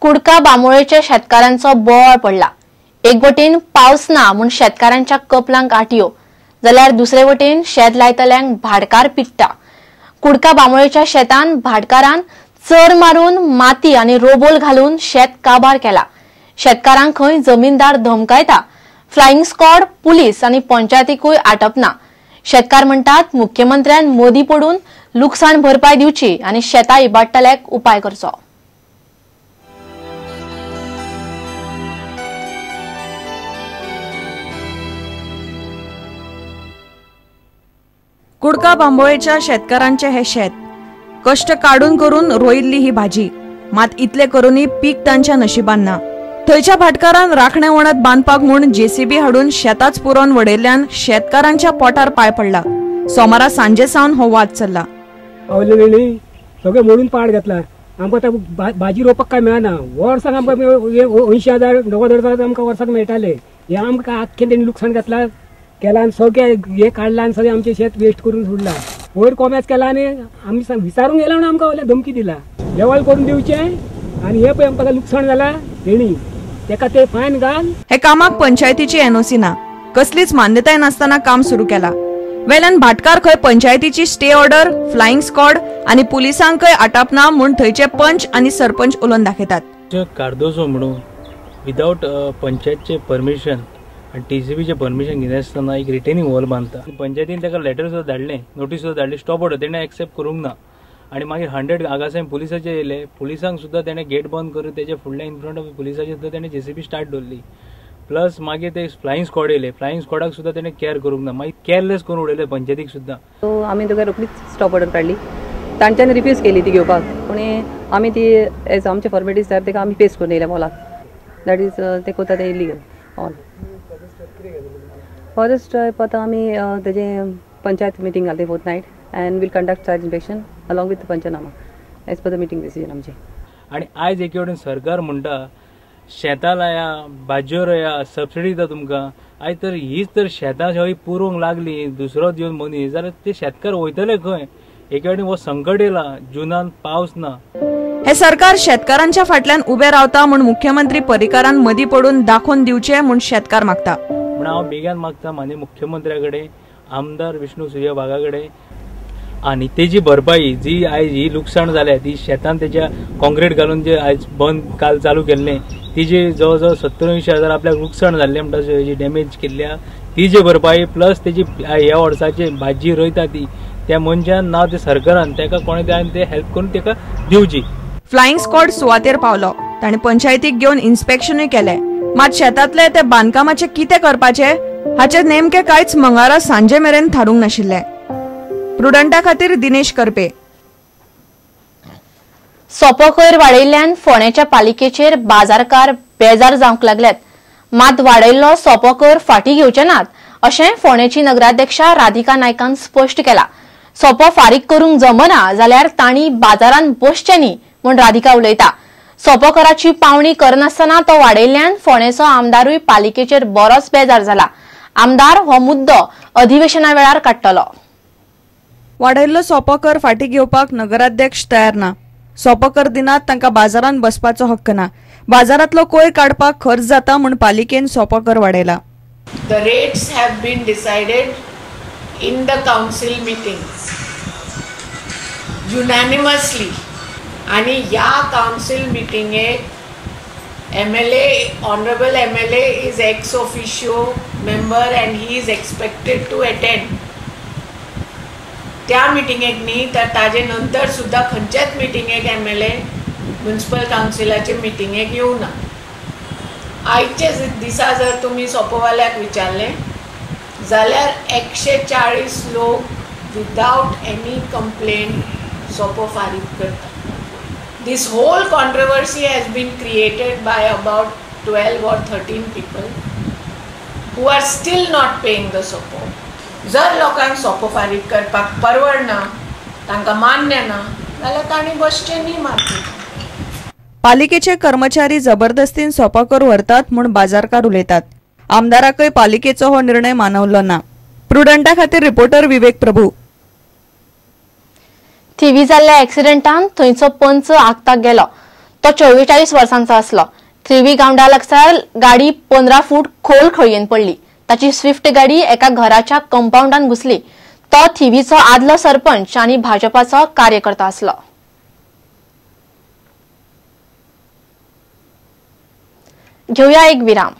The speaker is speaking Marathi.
कुडका बांबोळेच्या शेतकारांचो बोवाळ पडला। एक वटेन पावस ना म्हूण शेतकारांच्या कपलांक आटयो, जाल्यार दुसरे वटेन शेत लायतल्यांक भाडकार पिट्टा। कुडका बांबोळेच्या शेतान भाडकारान चर मारून माती आनी रोबोल घालून शेत काबार केला। शेतकारांक खंय जमीनदार धमकायता। फ्लाइंग स्क्वॉड, पुलीस आनी पंचायतीकूय आटपना। शेतकार म्हणटात मुख्यमंत्र्यान मोदी पडून लुकसाण भरपाय दिवची आनी शेतां इबाडटल्याक उपाय करचो। कुडका बांबोळेच्या शेतकारांचे हे शेत कष्ट काढून करून रोयिल्ली ही भाजी, मात इतले करूनय पीक तांच्या नशिबान ना। थंयच्या भाटकारान राखणे वणत बांदपाक म्हूण जेसीबी हाडून शेताच पुरोवन वडयल्ल्यान शेतकारांच्या पोटार पाय पडला। सोमारा सांजे सावन हो वाद चल्ला। सगळे मोडून पाड घेतला। आमकां भाजी रोवपाक काय मेळना। वर्साक आमकां 80,000 90,000 आमकां वर्साक मेळटाले। हे आमकां आख्खें तेणी लुकसाण घातला केला आनी सगळे हे काडला आनी सगळे आमचे शेत वेस्ट करून सोडला। वयर कोम्याच केला आनी आमी विचारूंक गेला आनी आमकां धमकी दिला लेवल करून दिवचे आनी हे पळय आमकां लुकसाण जाला तेणी तेका ते फायन घाल। हे कामाक पंचायतीची एनओसी ना, कसलीच मान्यताय नासतना काम सुरू केला। वेल्यान भाटकार खंय पंचायतीची स्टे ऑर्डर, फ्लाइंग स्क्वॉड आनी पुलिसांकय आटापना म्हूण थंयचे पंच आनी सरपंच उलोवन दाखयतात। कार्दोजो म्हणून विदाउट पंचायतचे परमिशन आणि टीसीबीचे परमिशन घेनासतना एक रिटेनिंग वॉल बांधता। पंचायतीन ताका लेटर सुद्दां धाडलें, नोटीस सुद्दां धाडली, स्टॉप ऑर्डर तेणें एक्सेप्ट करूंक ना। आणि मागीर 100 आगासांनी पुलिसाचे येयले, पुलिसांक सुद्दां तेणें गेट बंद करून तेजे फुडल्या इन फ्रंट ऑफ पुलिसाचे सुद्दां तेणें जेसीबी स्टार्ट दवरली। प्लस मागीर ते फ्लाइंग स्क्वॉड येयले, फ्लाइंग स्क्वॉडाक सुद्दां तेणें केअर करूंक ना, मागीर केअरलेस करून उडयले पंचायतीक सुद्दां। सो आमी तुका रोखडीच स्टॉप ऑर्डर काडली, तांच्यानी रिफ्यूज केली ती घेवपाक, पूण आमी ती एज आमचे फॉर्मेलिटीज जाय तेका आमी पेस करून येयल्या मॉलाक। दॅट इज ते कोता ते इलिगल ऑल। फॉरेस्ट पता आमी तेजे पंचायत मीटिंग घालते fortnight and will conduct site inspection along with panchnama as per the meeting decision आमचे। आणि आयज एके वटेन सरकार म्हणटा शेतां लाया, भाजयो रोया, सबसिडी दिता तुमकां। आयज तर हीच तर शेतां सगळीं पुरोवंक लागली, दुसरो दिवन मनीस, जाल्यार ते शेतकार वयतले खंय? एके वटेन हो संकट येयला, जुनान पावस ना। हे सरकार शेतकारांच्या फाटल्यान उबे रावता म्हूण मुख्यमंत्री पर्रीकारान मदीं पडून दाखोवन दिवचे म्हूण शेतकार मागता। पण हांव बेगीन मागता माननीय मुख्यमंत्र्या कडेन, आमदार विष्णू सूर्यबागा कडेन, आनी तेजी भरपाई जी आयज ही लुकसाण जाल्या ती शेतान तेच्या कॉन्क्रीट घालून जे आयज बंद काल चालू केल्लें तिजे जवळ जवळ 70-80,000 आपल्याक लुकसाण जाल्लें म्हणटा जी डॅमेज केल्ल्या तिजी भरपाई प्लस तेजी ह्या वर्साची भाजी रोयता ती त्या मनशान ना ते सरकारान तेका कोणे ते हेल्प करून तेका दिवची। फ्लाइंग स्क्वॉड सुवातेर पावलो, ताणें पंचायतीक घेवन इन्स्पेक्शनूय केलें, मात शेतांतले ते बांदकामाचे कितें करपाचे हाचे नेमके कांयच मंगळारा सांजे मेरेन थारूंक नाशिल्ले। प्रुडंटा खातीर दिनेश करपे। सोपो कर वाडयल्ल्यान फोंडेच्या पालिकेचेर बाजारकार बेजार जावंक लागल्यात। मात वाडयल्लो सोपो कर फाटीं घेवचे नात अशें फोंडेची नगराध्यक्षा राधिका नायकान स्पश्ट केला। सोपो फारीक करूंक जमना जाल्यार तांणी बाजारान बसचें न्ही म्हूण राधिका उलयता। सोपो कराची पावणी करनासतना तो वाडयल्ल्यान फोंडेचो आमदारूय पालिकेचेर बरोच बेजार जाला। आमदार हो मुद्दो अधिवेशना वेळार काडटलो। वाडयल्लो सोपो कर फाटीं घेवपाक नगराध्यक्ष तयार ना। सोपो कर दिनात तांकां बाजारान बसपाचो हक्क ना। बाजारांतलो कोयर काडपाक खर्च जाता म्हूण पालिकेन सोपो कर वाडयला। The rates have been decided in the council meetings unanimously. आणि या council meeting MLA, honorable MLA is ex officio member and he is expected to attend. त्या मिटिंगेक न्ही तर ताजे नंतर सुद्धा खंयच्याच मिटिंगेक MLA म्युनिसिपल काउन्सिलाचे मिटिंगेक येवना। आयचे दिसा जर तुम्ही सोपोवाल्याक विचारले जाल्यार 140 लोक विदाउट एनी कंप्लेंट सोपो फारीक करता। This whole controversy has been created by about 12 or 13 people who are still not paying the sopo. जर लोकांक सोपो फारीक करपाक परवडना, तांकां मान्य ना जाल्यार तांणी बसचें न्ही मार्केट। पालिकेचे कर्मचारी जबरदस्तीन सोपो कर व्हरतात म्हूण बाजारकार उलयतात। आमदाराकय पालिकेचो हो निर्णय मानवलो ना। प्रुडंटा खातीर रिपोर्टर विवेक प्रभू। थिवी जाल्ल्या ॲक्सिडेंटान थंयचो पंच आगताक गेलो। तो 44 वर्सांचो आसलो. त्रिवी गावंडा लागसार गाडी 15 फूट खोल खळयेन पडली. ताची स्विफ्ट गाडी एका घराच्या कंपाऊंडान घुसली. तो थिवीचो आदलो सरपंच आनी भाजपाचो कार्यकर्ता आसलो. घेऊया एक विराम.